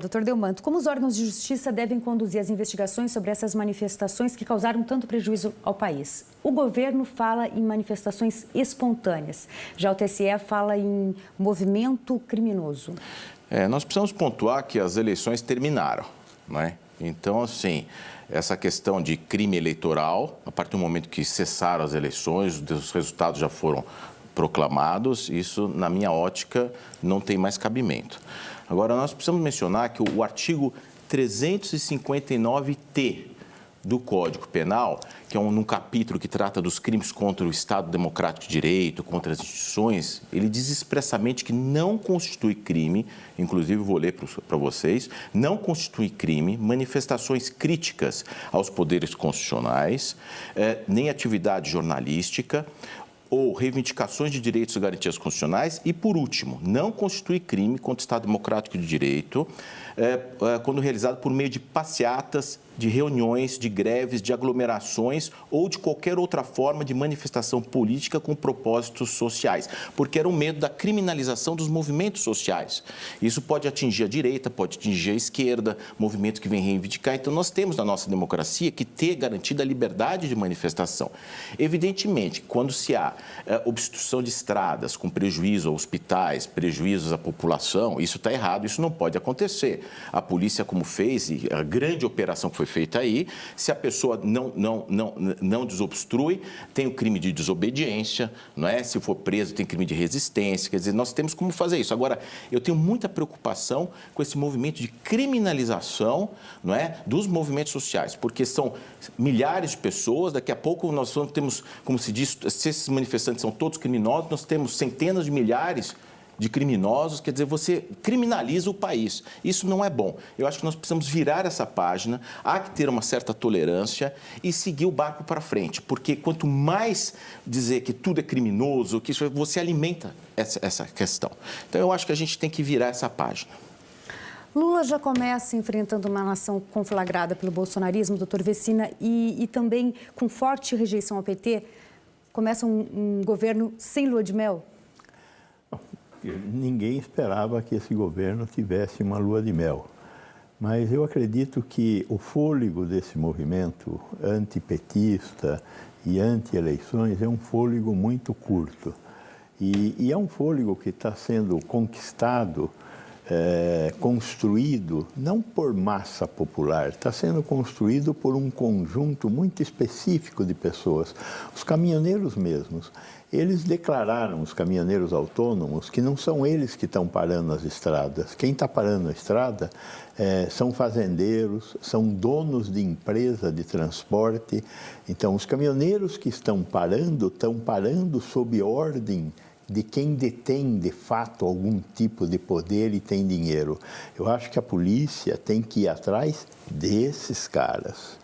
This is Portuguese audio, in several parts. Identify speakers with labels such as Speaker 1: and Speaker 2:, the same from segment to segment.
Speaker 1: Doutor Delmanto, como os órgãos de justiça devem conduzir as investigações sobre essas manifestações que causaram tanto prejuízo ao país? O governo fala em manifestações espontâneas, já o TSE fala em movimento criminoso.
Speaker 2: Nós precisamos pontuar que as eleições terminaram, não é? Então, assim, essa questão de crime eleitoral, a partir do momento que cessaram as eleições, os resultados já foram proclamados, isso, na minha ótica, não tem mais cabimento. Agora, nós precisamos mencionar que o artigo 359-T do Código Penal, que é num capítulo que trata dos crimes contra o Estado Democrático de Direito, contra as instituições, ele diz expressamente que não constitui crime, inclusive vou ler para vocês, não constitui crime manifestações críticas aos poderes constitucionais, nem atividade jornalística, ou reivindicações de direitos e garantias constitucionais. E, por último, não constitui crime contra o Estado Democrático de Direito quando realizado por meio de passeatas, de reuniões, de greves, de aglomerações ou de qualquer outra forma de manifestação política com propósitos sociais, porque era o medo da criminalização dos movimentos sociais. Isso pode atingir a direita, pode atingir a esquerda, movimentos que vêm reivindicar. Então, nós temos na nossa democracia que ter garantida a liberdade de manifestação. Evidentemente, quando se há obstrução de estradas com prejuízo a hospitais, prejuízos à população, isso está errado, isso não pode acontecer. A polícia, como fez, e a grande operação que foi feita aí, se a pessoa não desobstrui, tem o crime de desobediência, não é? Se for preso, tem crime de resistência, quer dizer, nós temos como fazer isso. Agora, eu tenho muita preocupação com esse movimento de criminalização, não é? Dos movimentos sociais, porque são milhares de pessoas, daqui a pouco nós temos, como se diz, se esses manifestantes são todos criminosos, nós temos centenas de milhares de criminosos, quer dizer, você criminaliza o país. Isso não é bom. Eu acho que nós precisamos virar essa página, há que ter uma certa tolerância e seguir o barco para frente, porque quanto mais dizer que tudo é criminoso, que isso, você alimenta essa questão. Então, eu acho que a gente tem que virar essa página.
Speaker 1: Lula já começa enfrentando uma nação conflagrada pelo bolsonarismo, doutor Vecina, e também com forte rejeição ao PT, começa um governo sem lua de mel?
Speaker 3: Ninguém esperava que esse governo tivesse uma lua de mel, mas eu acredito que o fôlego desse movimento antipetista e anti-eleições é um fôlego muito curto e é um fôlego que está sendo conquistado, construído não por massa popular, está sendo construído por um conjunto muito específico de pessoas, os caminhoneiros mesmos. Eles declararam, os caminhoneiros autônomos, que não são eles que estão parando as estradas. Quem está parando a estrada são fazendeiros, são donos de empresa de transporte. Então, os caminhoneiros que estão parando sob ordem de quem detém, de fato, algum tipo de poder e tem dinheiro. Eu acho que a polícia tem que ir atrás desses caras.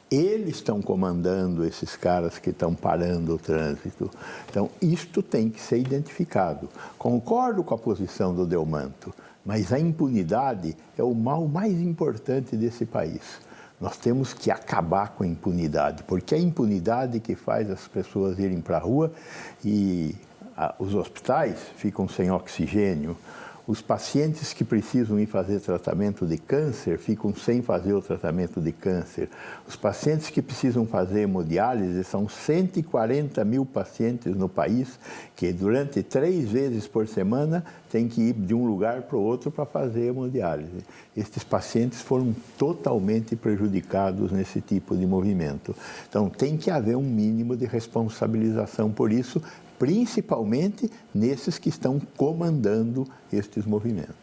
Speaker 3: Eles estão comandando esses caras que estão parando o trânsito. Então, isto tem que ser identificado. Concordo com a posição do Delmanto, mas a impunidade é o mal mais importante desse país. Nós temos que acabar com a impunidade, porque é a impunidade que faz as pessoas irem para a rua e os hospitais ficam sem oxigênio. Os pacientes que precisam ir fazer tratamento de câncer ficam sem fazer o tratamento de câncer. Os pacientes que precisam fazer hemodiálise, são 140 mil pacientes no país que durante 3 vezes por semana têm que ir de um lugar para o outro para fazer hemodiálise. Estes pacientes foram totalmente prejudicados nesse tipo de movimento. Então tem que haver um mínimo de responsabilização por isso, principalmente nesses que estão comandando estes movimentos.